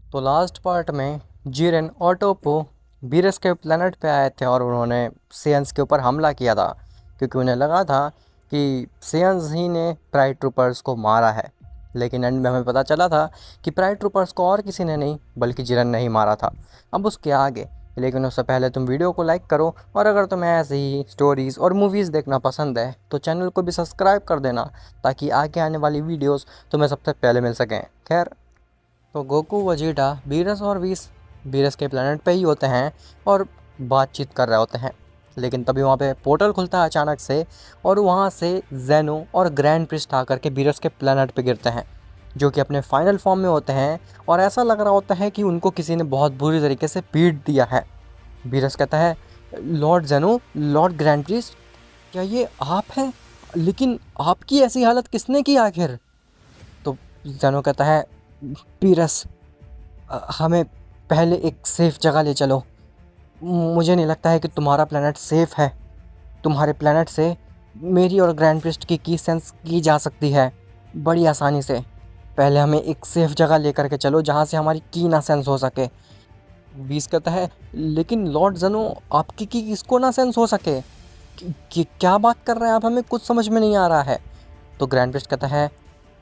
तो last part में Jiren और टोपो बीरस के प्लेनेट पे आए थे और उन्होंने सेयंस के ऊपर हमला किया था, क्योंकि उन्हें लगा था कि सेयंस ही ने प्राइड ट्रूपर्स को मारा है। लेकिन एंड में हमें पता चला था कि प्राइड ट्रूपर्स को और किसी ने नहीं बल्कि जिरेन ने ही मारा था। अब उसके आगे, लेकिन उससे पहले तुम वीडियो को लाइक करो, और अगर तुम्हें ऐसे ही स्टोरीज़ और मूवीज़ देखना पसंद है तो चैनल को भी सब्सक्राइब कर देना, ताकि आगे आने वाली वीडियोस तुम्हें सबसे पहले मिल सकें। खैर, तो गोकू वजीटा बीरस और वीस बीरस के प्लेनेट पे ही होते हैं और बातचीत कर रहे होते हैं। लेकिन तभी वहाँ पे पोर्टल खुलता है अचानक से, और वहाँ से जेनो और ग्रैंड प्रिस्ट आकर के बीरस के प्लेनेट पे गिरते हैं, जो कि अपने फाइनल फॉर्म में होते हैं। और ऐसा लग रहा होता है कि उनको किसी ने बहुत बुरी तरीके से पीट दिया है। बीरस कहता है, लॉर्ड जेनो, लॉर्ड ग्रैंड प्रिस्ट, क्या ये आप हैं? लेकिन आपकी ऐसी हालत किसने की आखिर? तो जेनो कहता है, बीरस, हमें पहले एक सेफ़ जगह ले चलो। मुझे नहीं लगता है कि तुम्हारा प्लेनेट सेफ़ है। तुम्हारे प्लेनेट से मेरी और ग्रैंड प्रिस्ट की सेंस की जा सकती है बड़ी आसानी से। पहले हमें एक सेफ़ जगह लेकर के चलो जहाँ से हमारी की ना सेंस हो सके। बीस कहता है, लेकिन लॉर्ड जनो, आपकी की किसको ना सेंस हो सके? क्या बात कर रहे हैं आप? हमें कुछ समझ में नहीं आ रहा है। तो ग्रैंड प्रिस्ट कहता है,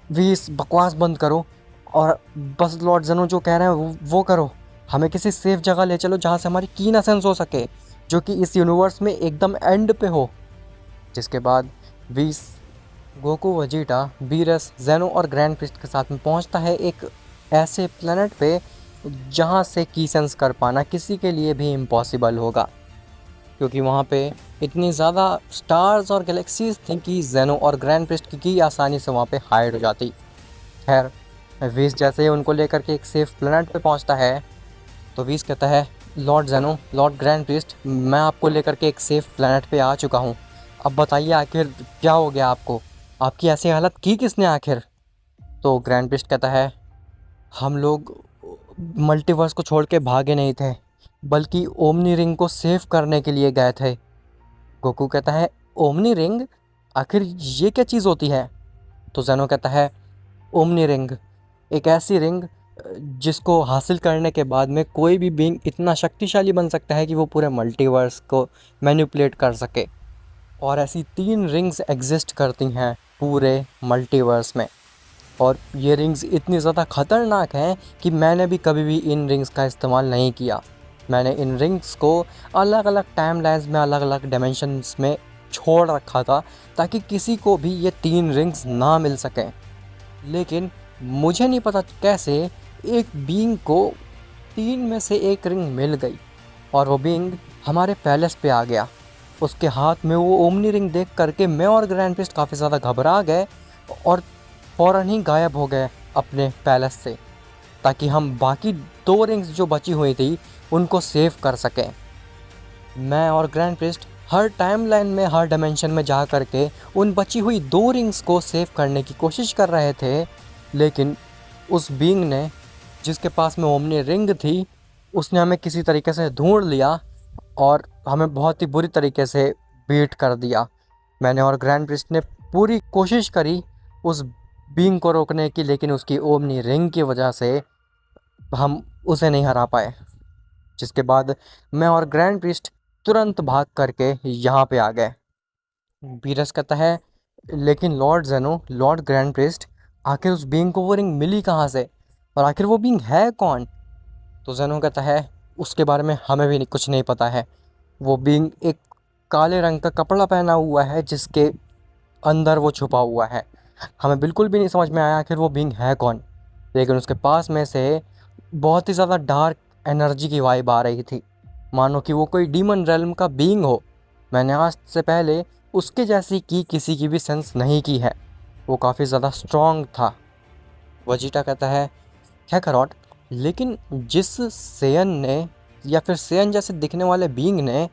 बीस, बकवास बंद करो और बस लॉर्ड जनो जो कह रहे हैं वो करो। हमें किसी सेफ जगह ले चलो जहाँ से हमारी की ना सेंस हो सके, जो कि इस यूनिवर्स में एकदम एंड पे हो। जिसके बाद बीस गोकू वजीटा बीरस जेनो और ग्रैंड प्रिस्ट के साथ में पहुँचता है एक ऐसे प्लेनेट पे जहाँ से की सेंस कर पाना किसी के लिए भी इम्पॉसिबल होगा, क्योंकि वहाँ पे इतनी ज़्यादा स्टार्स और गैलेक्सीज थी कि जेनो और ग्रैंड प्रिस्ट की आसानी से वहाँ पे हाइड हो जाती। खैर, वीस जैसे ही उनको लेकर के एक सेफ प्लेनेट पे पहुँचता है तो वीस कहता है, लॉर्ड जेनो, लॉर्ड ग्रैंड प्रिस्ट, मैं आपको लेकर के एक सेफ प्लेनेट पे आ चुका हूँ। अब बताइए आखिर क्या हो गया आपको? आपकी ऐसी हालत की किसने आखिर? तो ग्रैंड प्रिस्ट कहता है, हम लोग मल्टीवर्स को छोड़ के भागे नहीं थे, बल्कि ओमनी रिंग को सेव करने के लिए गए थे। गोकू कहता है, ओमनी रिंग? आखिर ये क्या चीज़ होती है? तो जेनो कहता है, ओमनी रिंग एक ऐसी रिंग जिसको हासिल करने के बाद में कोई भी बीइंग इतना शक्तिशाली बन सकता है कि वो पूरे मल्टीवर्स को मैनिपुलेट कर सके। और ऐसी 3 रिंग्स एग्जिस्ट करती हैं पूरे मल्टीवर्स में, और ये रिंग्स इतनी ज़्यादा ख़तरनाक हैं कि मैंने भी कभी भी इन रिंग्स का इस्तेमाल नहीं किया। मैंने इन रिंग्स को अलग अलग टाइम लाइन्स में, अलग अलग डायमेंशंस में छोड़ रखा था, ताकि किसी को भी ये 3 रिंग्स ना मिल सकें। लेकिन मुझे नहीं पता कैसे एक बीइंग को 3 में से एक रिंग मिल गई, और वो बीइंग हमारे पैलेस पे आ गया। उसके हाथ में वो ओमनी रिंग देख करके मैं और ग्रैंड प्रिस्ट काफ़ी ज़्यादा घबरा गए और फ़ौरन ही गायब हो गए अपने पैलेस से, ताकि हम बाकी 2 रिंग्स जो बची हुई थी उनको सेव कर सकें। मैं और ग्रैंड प्रिस्ट हर टाइमलाइन में, हर डायमेंशन में जा कर के उन बची हुई 2 रिंग्स को सेव करने की कोशिश कर रहे थे। लेकिन उस बीइंग ने, जिसके पास में ओमनी रिंग थी, उसने हमें किसी तरीके से ढूंढ लिया और हमें बहुत ही बुरी तरीके से बीट कर दिया। मैंने और ग्रैंड प्रिस्ट ने पूरी कोशिश करी उस बीइंग को रोकने की, लेकिन उसकी ओमनी रिंग की वजह से हम उसे नहीं हरा पाए। जिसके बाद मैं और ग्रैंड प्रिस्ट तुरंत भाग करके यहाँ पे आ गए। बीरस कहता है, लेकिन लॉर्ड जेनो, लॉर्ड ग्रैंड प्रिस्ट, आखिर उस बीइंग को वो रिंग मिली कहाँ से, और आखिर वो बीइंग है कौन? तो जेनो कहता है, उसके बारे में हमें भी कुछ नहीं पता है। वो बीइंग एक काले रंग का कपड़ा पहना हुआ है जिसके अंदर वो छुपा हुआ है। हमें बिल्कुल भी नहीं समझ में आया आखिर वो बीइंग है कौन। लेकिन उसके पास में से बहुत ही ज़्यादा डार्क एनर्जी की वाइब आ रही थी, मानो कि वो कोई डीमन रेल्म का बीइंग हो। मैंने आज से पहले उसके जैसी की किसी की भी सेंस नहीं की है। वो काफ़ी ज़्यादा स्ट्रॉन्ग था। वजीटा कहता है, कैकरॉट, लेकिन जिस सेयन ने, या फिर सेयन जैसे दिखने वाले बीइंग ने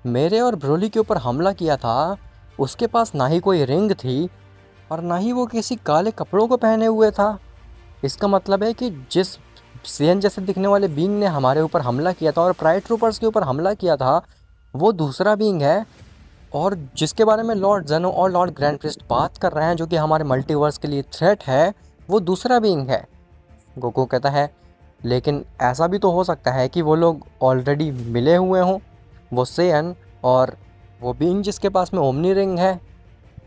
मेरे और ब्रोली के ऊपर हमला किया था, उसके पास ना ही कोई रिंग थी और ना ही वो किसी काले कपड़ों को पहने हुए था। इसका मतलब है कि जिस सेयन जैसे दिखने वाले बीइंग ने हमारे ऊपर हमला किया था और प्राइड ट्रूपर्स के ऊपर हमला किया था, वो दूसरा बीइंग है। और जिसके बारे में लॉर्ड जेनो और लॉर्ड ग्रैंड प्रिस्ट बात कर रहे हैं, जो कि हमारे मल्टीवर्स के लिए थ्रेट है, वो दूसरा बीइंग है। गोकू कहता है, लेकिन ऐसा भी तो हो सकता है कि वो लोग ऑलरेडी मिले हुए हों, वो सेयन और वो बीइंग जिसके पास में ओमनी रिंग है।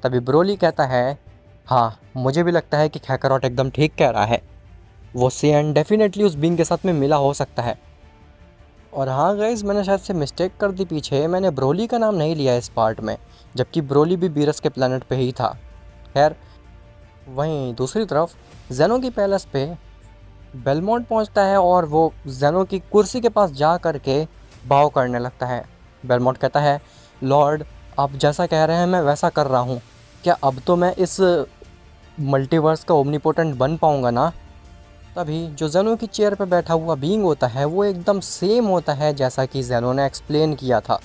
तभी ब्रोली कहता है, हाँ मुझे भी लगता है कि कैकारॉट एकदम ठीक कह रहा है, वो सेयन डेफिनेटली उस बीइंग के साथ में मिला हो सकता है। और हाँ गाइस, मैंने शायद से मिस्टेक कर दी पीछे, मैंने ब्रोली का नाम नहीं लिया इस पार्ट में, जबकि ब्रोली भी बीरस के प्लेनेट पे ही था। खैर, वहीं दूसरी तरफ जेनो की पैलेस पे बेलमोंट पहुंचता है और वो जेनो की कुर्सी के पास जा कर के बाव करने लगता है। बेलमोंट कहता है, लॉर्ड आप जैसा कह रहे हैं मैं वैसा कर रहा हूँ, क्या अब तो मैं इस मल्टीवर्स का ओमनीपोटेंट बन पाऊँगा ना। तभी जो जेनो की चेयर पर बैठा हुआ बीइंग होता है वो एकदम सेम होता है जैसा कि जेनो ने एक्सप्लेन किया था।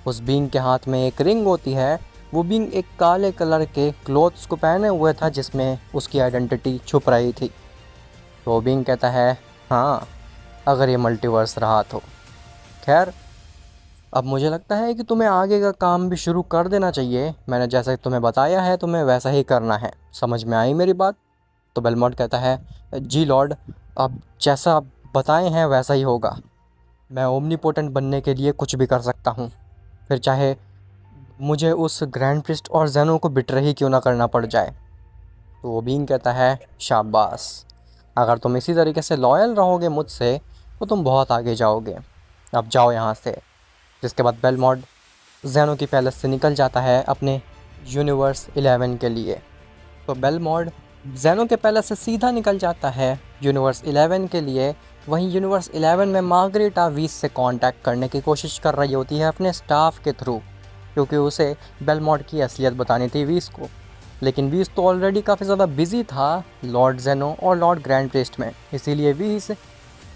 उस बीइंग के हाथ में एक रिंग होती है, वो बीइंग एक काले कलर के क्लोथ्स को पहने हुए था जिसमें उसकी आइडेंटिटी छुप रही थी। तो बीइंग कहता है, हाँ अगर ये मल्टीवर्स रहा तो। खैर, अब मुझे लगता है कि तुम्हें आगे का काम भी शुरू कर देना चाहिए, मैंने जैसा तुम्हें बताया है तुम्हें वैसा ही करना है, समझ में आई मेरी बात। तो बेलमोंट कहता है, जी लॉर्ड, आप जैसा बताए हैं वैसा ही होगा, मैं ओमनीपोटेंट बनने के लिए कुछ भी कर सकता हूँ, फिर चाहे मुझे उस ग्रैंड प्रिस्ट और जेनो को बिट्रे ही क्यों ना करना पड़ जाए। तो वो बीइंग कहता है, शाबाश, अगर तुम इसी तरीके से लॉयल रहोगे मुझसे तो तुम बहुत आगे जाओगे, अब जाओ यहाँ से। जिसके बाद बेलमोंट जेनो की पैलेस से निकल जाता है अपने यूनिवर्स 11 के लिए। तो बेलमोंट जेनो के पैलेस से सीधा निकल जाता है यूनिवर्स 11 के लिए। वहीं यूनिवर्स 11 में मार्गरेटा वीस से कांटेक्ट करने की कोशिश कर रही होती है अपने स्टाफ के थ्रू, क्योंकि उसे बेलमोंट की असलियत बतानी थी वीस को। लेकिन वीस तो ऑलरेडी काफ़ी ज़्यादा बिजी था लॉर्ड जेनो और लॉर्ड ग्रैंड प्रिस्ट में, इसीलिए वीस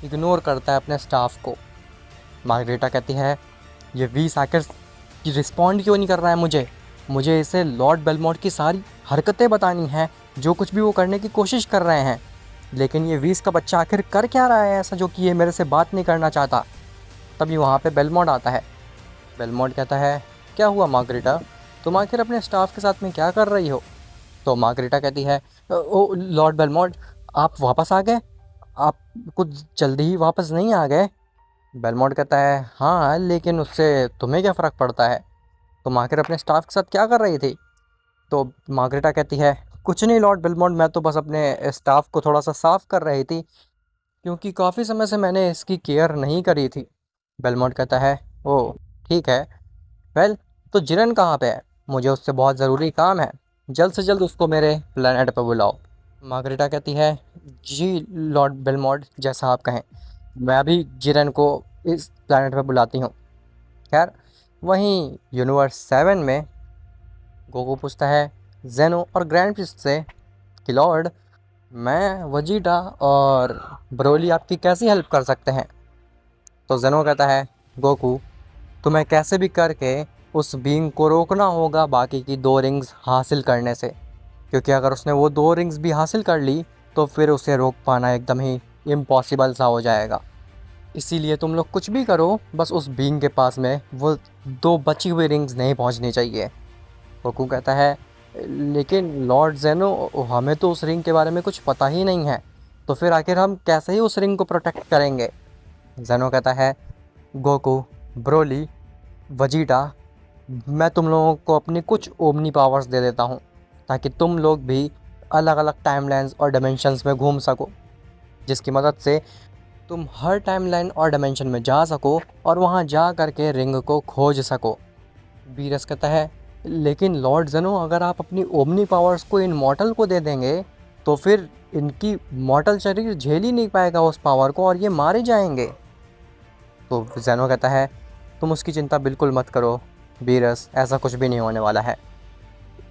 इग्नोर करता है अपने स्टाफ को। मार्गरेटा कहती है, ये वीस आखिर रिस्पॉन्ड क्यों नहीं कर रहा है मुझे इसे लॉर्ड बेलमोंट की सारी हरकतें बतानी हैं, जो कुछ भी वो करने की कोशिश कर रहे हैं, लेकिन ये वीस का बच्चा आखिर कर क्या रहा है ऐसा जो कि ये मेरे से बात नहीं करना चाहता। तभी वहाँ पे बेलमोंट आता है। बेलमोंट कहता है, क्या हुआ मार्गरेटा, तुम आखिर अपने स्टाफ के साथ में क्या कर रही हो। तो मार्गरेटा कहती है, ओ लॉर्ड बेलमोंट, आप वापस आ गए, आप कुछ जल्दी ही वापस नहीं आ गए। बेलमोंट कहता है, हाँ लेकिन उससे तुम्हें क्या फ़र्क पड़ता है, तुम आखिर अपने स्टाफ के साथ क्या कर रही थी। तो मार्गरेटा कहती है, कुछ नहीं लॉर्ड बेलमोंट, मैं तो बस अपने स्टाफ को थोड़ा सा साफ़ कर रही थी, क्योंकि काफ़ी समय से मैंने इसकी केयर नहीं करी थी। बेलमोंट कहता है, ओह ठीक है, वेल तो जिरन कहाँ पे है, मुझे उससे बहुत ज़रूरी काम है, जल्द से जल्द उसको मेरे प्लेनेट पर बुलाओ। मार्गरेटा कहती है, जी लॉर्ड बेलमोंट, जैसा आप कहें, मैं अभी जिरन को इस प्लेनेट पर बुलाती हूँ। खैर, वहीं यूनिवर्स 7 में गोकू पूछता है जेनो और ग्रैंड प्रिस्ट से कि लॉर्ड, मैं वजीटा और ब्रोली आपकी कैसी हेल्प कर सकते हैं। तो जेनो कहता है, गोकू तुम्हें कैसे भी करके उस बीइंग को रोकना होगा बाकी की 2 रिंग्स हासिल करने से, क्योंकि अगर उसने वो 2 रिंग्स भी हासिल कर ली तो फिर उसे रोक पाना एकदम ही इम्पॉसिबल सा हो जाएगा। इसीलिए तुम लोग कुछ भी करो, बस उस बीइंग के पास में वो 2 बची हुई रिंग्स नहीं पहुंचनी चाहिए। गोकू कहता है, लेकिन लॉर्ड जेनो, हमें तो उस रिंग के बारे में कुछ पता ही नहीं है, तो फिर आखिर हम कैसे ही उस रिंग को प्रोटेक्ट करेंगे। जेनो कहता है, गोकू, ब्रोली, वजीटा, मैं तुम लोगों को अपनी कुछ ओमनी पावर्स दे देता हूँ, ताकि तुम लोग भी अलग अलग टाइमलाइंस और डायमेंशंस में घूम सको, जिसकी मदद से तुम हर टाइमलाइन और डायमेंशन में जा सको और वहाँ जा करके रिंग को खोज सको। बीरस कहता है, लेकिन लॉर्ड जेनो, अगर आप अपनी ओमनी पावर्स को इन मॉर्टल को दे देंगे तो फिर इनकी मॉर्टल शरीर झेल ही नहीं पाएगा उस पावर को और ये मारे जाएंगे। तो जेनो कहता है, तुम उसकी चिंता बिल्कुल मत करो बीरस, ऐसा कुछ भी नहीं होने वाला है।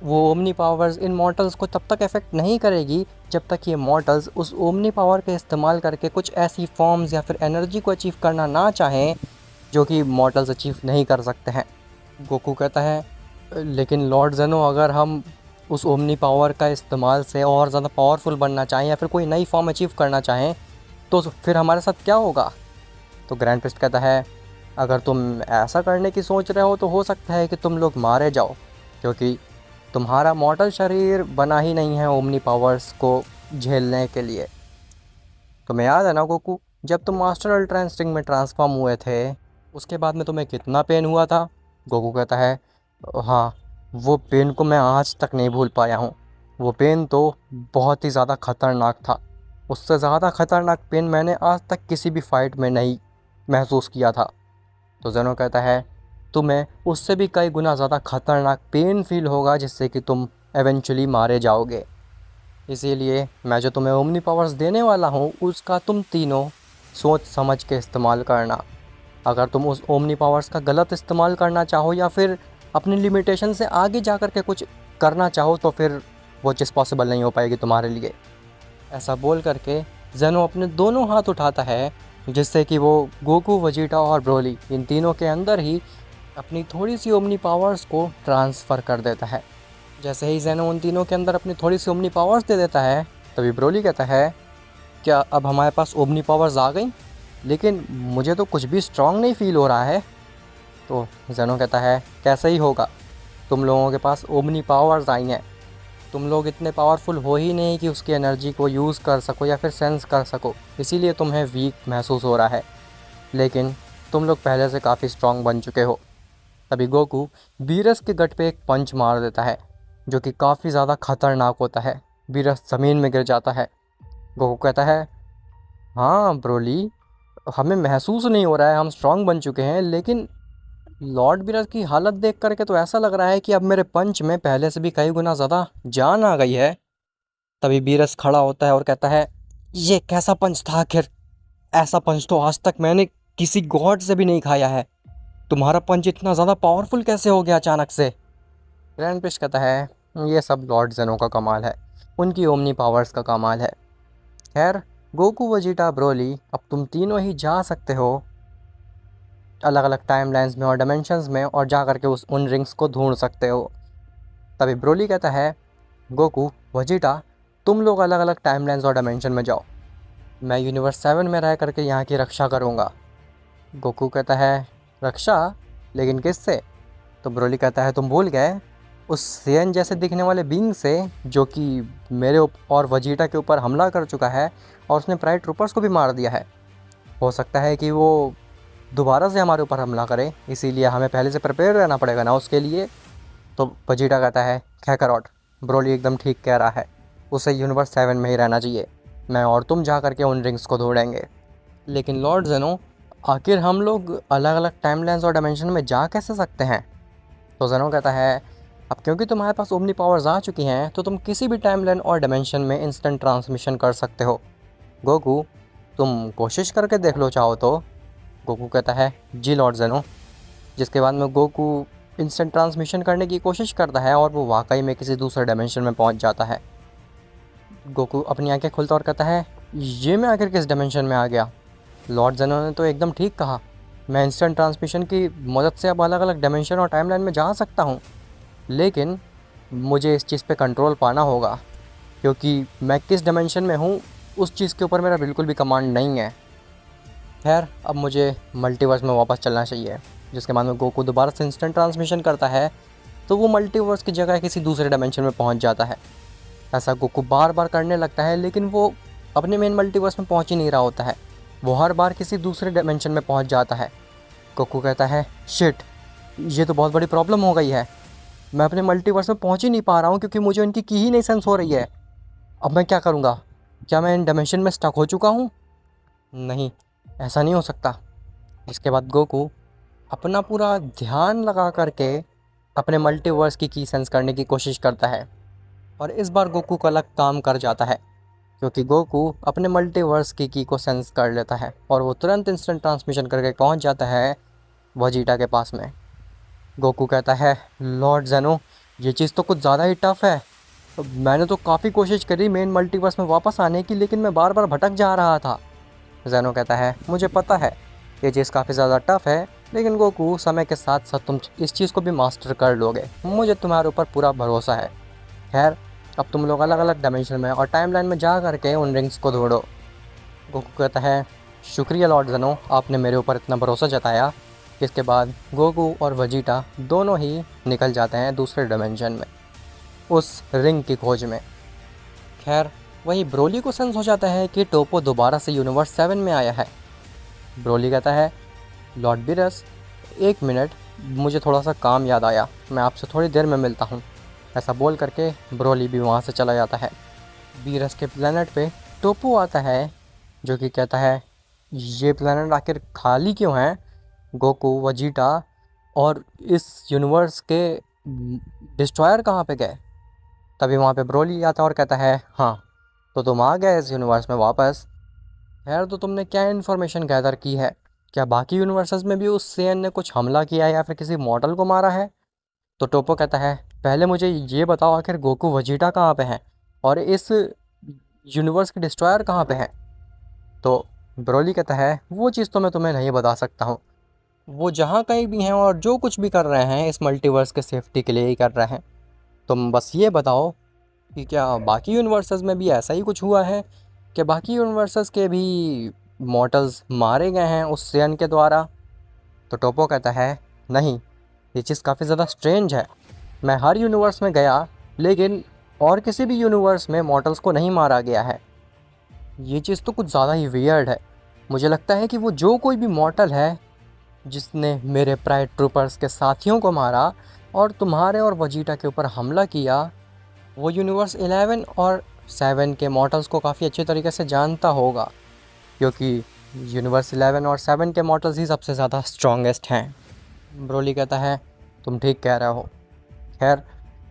वो ओमनी पावर्स इन मॉर्टल्स को तब तक इफेक्ट नहीं करेगी जब तक ये मॉर्टल्स उस ओमनी पावर का इस्तेमाल करके कुछ ऐसी फॉर्म्स या फिर एनर्जी को अचीव करना ना चाहें जो कि मॉर्टल्स अचीव नहीं कर सकते हैं। गोकू कहता है, लेकिन लॉर्ड जेनो, अगर हम उस ओमनी पावर का इस्तेमाल से और ज़्यादा पावरफुल बनना चाहें या फिर कोई नई फॉर्म अचीव करना चाहें तो फिर हमारे साथ क्या होगा। तो ग्रैंड प्रिस्ट कहता है, अगर तुम ऐसा करने की सोच रहे हो तो हो सकता है कि तुम लोग मारे जाओ, क्योंकि तुम्हारा मॉर्टल शरीर बना ही नहीं है ओमनी पावर्स को झेलने के लिए। तुम्हें याद है ना गोकू, जब तुम मास्टर अल्ट्रा इंस्टिंक्ट में ट्रांसफॉर्म हुए थे उसके बाद में तुम्हें कितना पेन हुआ था? गोकू कहता है हाँ, वो पेन को मैं आज तक नहीं भूल पाया हूँ। वो पेन तो बहुत ही ज़्यादा ख़तरनाक था। उससे ज़्यादा ख़तरनाक पेन मैंने आज तक किसी भी फाइट में नहीं महसूस किया था। तो जेनो कहता है तुम्हें उससे भी कई गुना ज़्यादा ख़तरनाक पेन फील होगा जिससे कि तुम एवेंचुअली मारे जाओगे। इसीलिए मैं जो तुम्हें ओमनी पावर्स देने वाला हूँ उसका तुम तीनों सोच समझ के इस्तेमाल करना। अगर तुम उस ओमनी पावर्स का गलत इस्तेमाल करना चाहो या फिर अपनी लिमिटेशन से आगे जा कर के कुछ करना चाहो तो फिर वो चीज़ पॉसिबल नहीं हो पाएगी तुम्हारे लिए। ऐसा बोल करके जेनो अपने दोनों हाथ उठाता है जिससे कि वो गोकू, वेजिटा और ब्रोली इन तीनों के अंदर ही अपनी थोड़ी सी ओमनी पावर्स को ट्रांसफ़र कर देता है। जैसे ही जेनो उन तीनों के अंदर अपनी थोड़ी सी ओमनी पावर्स दे देता है तभी ब्रोली कहता है क्या अब हमारे पास ओमनी पावर्स आ गई? लेकिन मुझे तो कुछ भी स्ट्रांग नहीं फील हो रहा है। तो जेनो कहता है कैसे ही होगा, तुम लोगों के पास ओमनी पावर्स आई हैं। तुम लोग इतने पावरफुल हो ही नहीं कि उसकी एनर्जी को यूज़ कर सको या फिर सेंस कर सको, इसीलिए तुम्हें वीक महसूस हो रहा है। लेकिन तुम लोग पहले से काफ़ी स्ट्रांग बन चुके हो। तभी गोकू बीरस के गट पे एक पंच मार देता है जो कि काफ़ी ज़्यादा खतरनाक होता है। बीरस ज़मीन में गिर जाता है। गोकू कहता है हाँ ब्रोली, हमें महसूस नहीं हो रहा है, हम स्ट्रांग बन चुके हैं, लेकिन लॉर्ड बीरस की हालत देख करके तो ऐसा लग रहा है कि अब मेरे पंच में पहले से भी कई गुना ज़्यादा जान आ गई है। तभी बीरस खड़ा होता है और कहता है ये कैसा पंच था आखिर? ऐसा पंच तो आज तक मैंने किसी गॉड से भी नहीं खाया है। तुम्हारा पंच इतना ज़्यादा पावरफुल कैसे हो गया अचानक से? ग्रैंड पिश कहता है ये सब लॉर्ड जेनो का कमाल है, उनकी ओमनी पावर्स का कमाल है। खैर गोकू, वेजिटा, ब्रोली, अब तुम तीनों ही जा सकते हो अलग अलग टाइम लाइन्स में और डायमेंशंस में और जा करके उन रिंग्स को ढूंढ सकते हो। तभी ब्रोली कहता है गोकू, वेजिटा, तुम लोग अलग अलग टाइम लाइन्स और डायमेंशन में जाओ, मैं यूनिवर्स 7 में रह करके यहाँ की रक्षा करूँगा। गोकू कहता है रक्षा? लेकिन किससे? तो ब्रोली कहता है तुम भूल गए उस सेयन जैसे दिखने वाले बीइंग से जो कि मेरे और वेजिटा के ऊपर हमला कर चुका है और उसने प्राइड ट्रूपर्स को भी मार दिया है। हो सकता है कि वो दोबारा से हमारे ऊपर हमला करे, इसीलिए हमें पहले से प्रिपेयर रहना पड़ेगा ना उसके लिए। तो वेजिटा कहता है कैकारॉट, ब्रोली एकदम ठीक कह रहा है, उसे यूनिवर्स 7 में ही रहना चाहिए, मैं और तुम जा करके उन रिंग्स को ढूंढेंगे। लेकिन लॉर्ड जेनो, आखिर हम लोग अलग अलग टाइमलाइंस और डायमेंशन में जा कैसे सकते हैं? तो जेनो कहता है अब क्योंकि तुम्हारे पास ओमनी पावर्स आ चुकी हैं तो तुम किसी भी टाइमलाइन और डायमेंशन में इंस्टेंट ट्रांसमिशन कर सकते हो। गोकू, तुम कोशिश करके देख लो चाहो तो। गोकू कहता है जी लॉर्ड जेनो। जिसके बाद में गोकू इंस्टेंट ट्रांसमिशन करने की कोशिश करता है और वो वाकई में किसी दूसरे डायमेंशन में पहुंच जाता है। गोकू अपनी आंखें खोलता और कहता है ये मैं आखिर किस डायमेंशन में आ गया? लॉर्ड जेनो ने तो एकदम ठीक कहा, मैं इंस्टेंट ट्रांसमिशन की मदद से अब अलग अलग डायमेंशन और टाइमलाइन में जा सकता हूँ, लेकिन मुझे इस चीज़ पे कंट्रोल पाना होगा क्योंकि मैं किस डायमेंशन में हूँ उस चीज़ के ऊपर मेरा बिल्कुल भी कमांड नहीं है। खैर अब मुझे मल्टीवर्स में वापस चलना चाहिए। जिसके बाद में गोकू दोबारा से इंस्टेंट ट्रांसमिशन करता है तो वो मल्टीवर्स की जगह किसी दूसरे डायमेंशन में पहुंच जाता है। ऐसा गोकू बार बार करने लगता है लेकिन वो अपने मेन मल्टीवर्स में पहुंच ही नहीं रहा होता है, वो हर बार किसी दूसरे डायमेंशन में पहुंच जाता है। गोकू कहता है शिट, ये तो बहुत बड़ी प्रॉब्लम हो गई है, मैं अपने मल्टीवर्स में पहुंच ही नहीं पा रहा हूँ क्योंकि मुझे इनकी की ही नहीं सेंस हो रही है। अब मैं क्या करूँगा? क्या मैं इन डायमेंशन में स्टक हो चुका हूँ? नहीं, ऐसा नहीं हो सकता। इसके बाद गोकू अपना पूरा ध्यान लगा करके अपने मल्टीवर्स की सेंस करने की कोशिश करता है और इस बार गोकू का लक काम कर जाता है क्योंकि गोकू अपने मल्टीवर्स की को सेंस कर लेता है और वो तुरंत इंस्टेंट ट्रांसमिशन करके पहुंच जाता है वेजिटा के पास में। गोकू कहता है लॉर्ड जेनो, ये चीज़ तो कुछ ज़्यादा ही टफ़ है, मैंने तो काफ़ी कोशिश करी मेन मल्टीवर्स में वापस आने की लेकिन मैं बार बार भटक जा रहा था। जेनो कहता है मुझे पता है ये चीज़ काफ़ी ज़्यादा टफ़ है, लेकिन गोकू समय के साथ साथ तुम इस चीज़ को भी मास्टर कर लोगे, मुझे तुम्हारे ऊपर पूरा भरोसा है। खैर अब तुम लोग अलग अलग डायमेंशन में और टाइमलाइन में जा करके उन रिंग्स को ढूंढो। गोकू कहता है शुक्रिया लॉर्ड जेनो, आपने मेरे ऊपर इतना भरोसा जताया। इसके बाद गोकू और वेजिटा दोनों ही निकल जाते हैं दूसरे डायमेंशन में उस रिंग की खोज में। खैर वहीं ब्रोली को सेंस हो जाता है कि टोपो दोबारा से यूनिवर्स 7 में आया है। ब्रोली कहता है, लॉर्ड बीरस, एक मिनट, मुझे थोड़ा सा काम याद आया, मैं आपसे थोड़ी देर में मिलता हूँ। ऐसा बोल करके ब्रोली भी वहाँ से चला जाता है। बीरस के प्लेनेट पे टोपो आता है, जो कि कहता है, ये प्लेनेट आखिर खाली क्यों है? गोकू, वजीटा और इस यूनिवर्स के डिस्ट्रॉयर कहाँ पे गए? तभी वहाँ पे ब्रोली आता है और कहता है, हाँ, तो तुम आ गए इस यूनिवर्स में वापस। खैर, तो तुमने क्या इन्फॉर्मेशन गैदर की है? क्या बाकी यूनिवर्सेस में भी उस सेन ने कुछ हमला किया है या फिर किसी मॉडल को मारा है? तो टोपो कहता है, पहले मुझे ये बताओ, आखिर गोकू वजीटा कहाँ पे हैं और इस यूनिवर्स के डिस्ट्रॉयर कहाँ पे हैं? तो ब्रोली कहता है, वो चीज़ तो मैं तुम्हें नहीं बता सकता हूँ। वो जहाँ कहीं भी हैं और जो कुछ भी कर रहे हैं इस मल्टीवर्स के सेफ्टी के लिए ही कर रहे हैं। तुम बस ये बताओ कि क्या बाकी यूनिवर्सेस में भी ऐसा ही कुछ हुआ है? क्या बाकी यूनिवर्सेस के भी मॉर्टल्स मारे गए हैं उस सेन के द्वारा? तो टोपो कहता है, नहीं, ये चीज़ काफ़ी ज़्यादा स्ट्रेंज है। मैं हर यूनिवर्स में गया, लेकिन और किसी भी यूनिवर्स में मॉर्टल्स को नहीं मारा गया है। ये चीज़ तो कुछ ज़्यादा ही वियर्ड है। मुझे लगता है कि वो जो कोई भी मॉर्टल है जिसने मेरे प्राइड ट्रूपर्स के साथियों को मारा और तुम्हारे और वजीटा के ऊपर हमला किया, वो यूनिवर्स 11 और 7 के मॉर्टल्स को काफ़ी अच्छे तरीके से जानता होगा, क्योंकि यूनिवर्स 11 और 7 के मॉर्टल्स ही सबसे ज़्यादा स्ट्रॉन्गेस्ट हैं। ब्रोली कहता है, तुम ठीक कह रहे हो। खैर,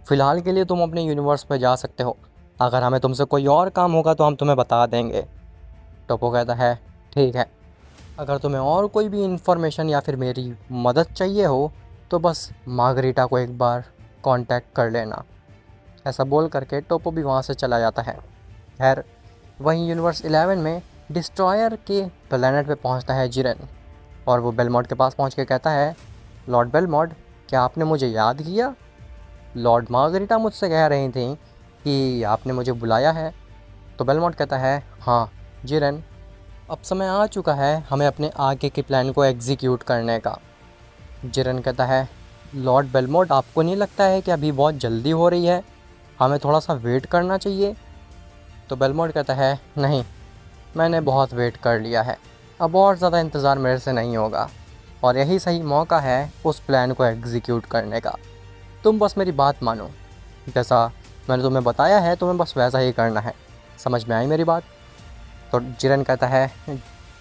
फ़िलहाल के लिए तुम अपने यूनिवर्स पर जा सकते हो। अगर हमें तुमसे कोई और काम होगा तो हम तुम्हें बता देंगे। टोपो कहता है, ठीक है, अगर तुम्हें और कोई भी इन्फॉर्मेशन या फिर मेरी मदद चाहिए हो तो बस मार्गरीटा को एक बार कांटेक्ट कर लेना। ऐसा बोल करके टोपो भी वहाँ से चला जाता है। खैर, वहीं यूनिवर्स 11 में डिस्ट्रॉयर के प्लेनेट पे पहुँचता है जिरेन, और वो बेलमोड के पास पहुँच के कहता है, लॉर्ड बेलमोड, क्या आपने मुझे याद किया? लॉर्ड मार्गरीटा मुझसे कह रही थी कि आपने मुझे बुलाया है। तो बेलमोड कहता है, हाँ जिरेन, अब समय आ चुका है हमें अपने आगे के प्लान को एग्जीक्यूट करने का। जिरेन कहता है, लॉर्ड बेलमोड, आपको नहीं लगता है कि अभी बहुत जल्दी हो रही है, हमें थोड़ा सा वेट करना चाहिए? तो बेलमोड कहता है, नहीं, मैंने बहुत वेट कर लिया है, अब और ज़्यादा इंतज़ार मेरे से नहीं होगा, और यही सही मौका है उस प्लान को एग्जीक्यूट करने का। तुम बस मेरी बात मानो, जैसा मैंने तुम्हें बताया है तुम्हें बस वैसा ही करना है। समझ में आई मेरी बात? तो जिरेन कहता है,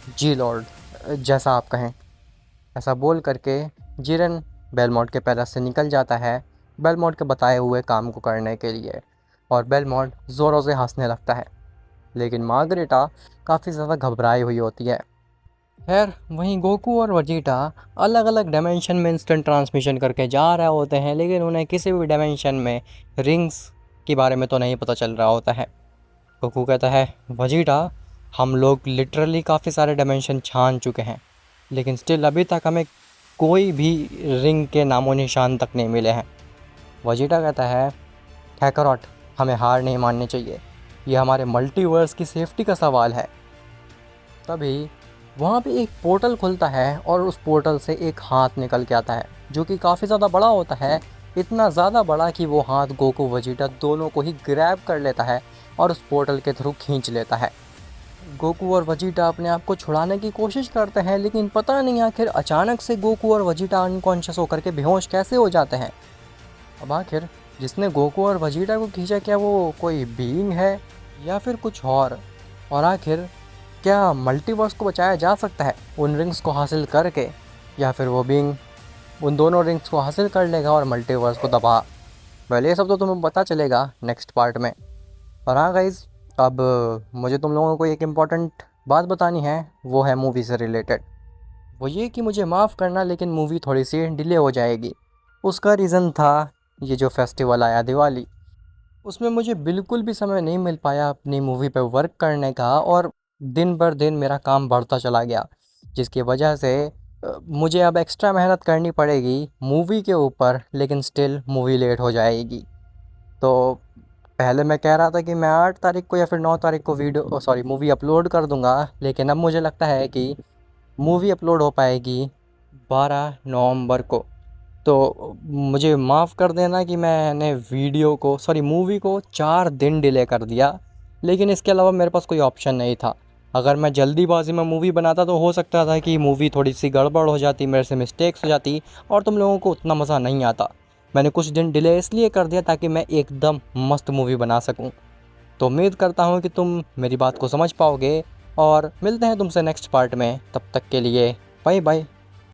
जी लॉर्ड, जैसा आप कहें। ऐसा बोल करके जिरेन बेलमोड के पैलेस से निकल जाता है बेलमोड के बताए हुए काम को करने के लिए, और बेलमोड ज़ोरों से हंसने लगता है, लेकिन मार्गरेटा काफ़ी ज़्यादा घबराई हुई होती है। खैर, वहीं गोकू और वजीटा अलग अलग डायमेंशन में इंस्टेंट ट्रांसमिशन करके जा रहे होते हैं, लेकिन उन्हें किसी भी डायमेंशन में रिंग्स के बारे में तो नहीं पता चल रहा होता है। गोकू कहता है, वजीटा, हम लोग लिटरली काफ़ी सारे डायमेंशन छान चुके हैं, लेकिन स्टिल अभी तक हमें कोई भी रिंग के नामो निशान तक नहीं मिले हैं। वजीटा कहता है, कैकरॉट, हमें हार नहीं माननी चाहिए, ये हमारे मल्टीवर्स की सेफ्टी का सवाल है। तभी वहाँ पे एक पोर्टल खुलता है और उस पोर्टल से एक हाथ निकल के आता है, जो कि काफ़ी ज़्यादा बड़ा होता है, इतना ज़्यादा बड़ा कि वो हाथ गोकू वजीटा दोनों को ही ग्रैब कर लेता है और उस पोर्टल के थ्रू खींच लेता है। गोकू और वजीटा अपने आप को छुड़ाने की कोशिश करते हैं, लेकिन पता नहीं आखिर अचानक से गोकू और वजीटा अनकॉन्शियस होकर के बेहोश कैसे हो जाते हैं। अब आखिर जिसने गोकू और वजीटा को खींचा, क्या वो कोई बीइंग है या फिर कुछ और आखिर क्या मल्टीवर्स को बचाया जा सकता है उन रिंग्स को हासिल करके, या फिर वो बीइंग उन दोनों रिंग्स को हासिल कर लेगा और मल्टीवर्स को दबा? पहले ये सब तो तुम्हें पता चलेगा नेक्स्ट पार्ट में। और हाँ गाइज़, अब मुझे तुम लोगों को एक इम्पॉर्टेंट बात बतानी है, वो है मूवी से रिलेटेड। वो ये कि मुझे माफ़ करना, लेकिन मूवी थोड़ी सी डिले हो जाएगी। उसका रीज़न था ये जो फेस्टिवल आया दिवाली, उसमें मुझे बिल्कुल भी समय नहीं मिल पाया अपनी मूवी पे वर्क करने का, और दिन भर दिन मेरा काम बढ़ता चला गया, जिसकी वजह से मुझे अब एक्स्ट्रा मेहनत करनी पड़ेगी मूवी के ऊपर, लेकिन स्टिल मूवी लेट हो जाएगी। तो पहले मैं कह रहा था कि मैं 8 तारीख को या फिर 9 तारीख को मूवी अपलोड कर दूंगा, लेकिन अब मुझे लगता है कि मूवी अपलोड हो पाएगी 12 नवंबर को। तो मुझे माफ़ कर देना कि मैंने मूवी को 4 दिन डिले कर दिया, लेकिन इसके अलावा मेरे पास कोई ऑप्शन नहीं था। अगर मैं जल्दीबाजी में मूवी बनाता तो हो सकता था कि मूवी थोड़ी सी गड़बड़ हो जाती, मेरे से मिस्टेक्स हो जाती और तुम लोगों को उतना मज़ा नहीं आता। मैंने कुछ दिन डिले इसलिए कर दिया ताकि मैं एकदम मस्त मूवी बना सकूं। तो उम्मीद करता हूं कि तुम मेरी बात को समझ पाओगे और मिलते हैं तुमसे नेक्स्ट पार्ट में। तब तक के लिए बाय बाय।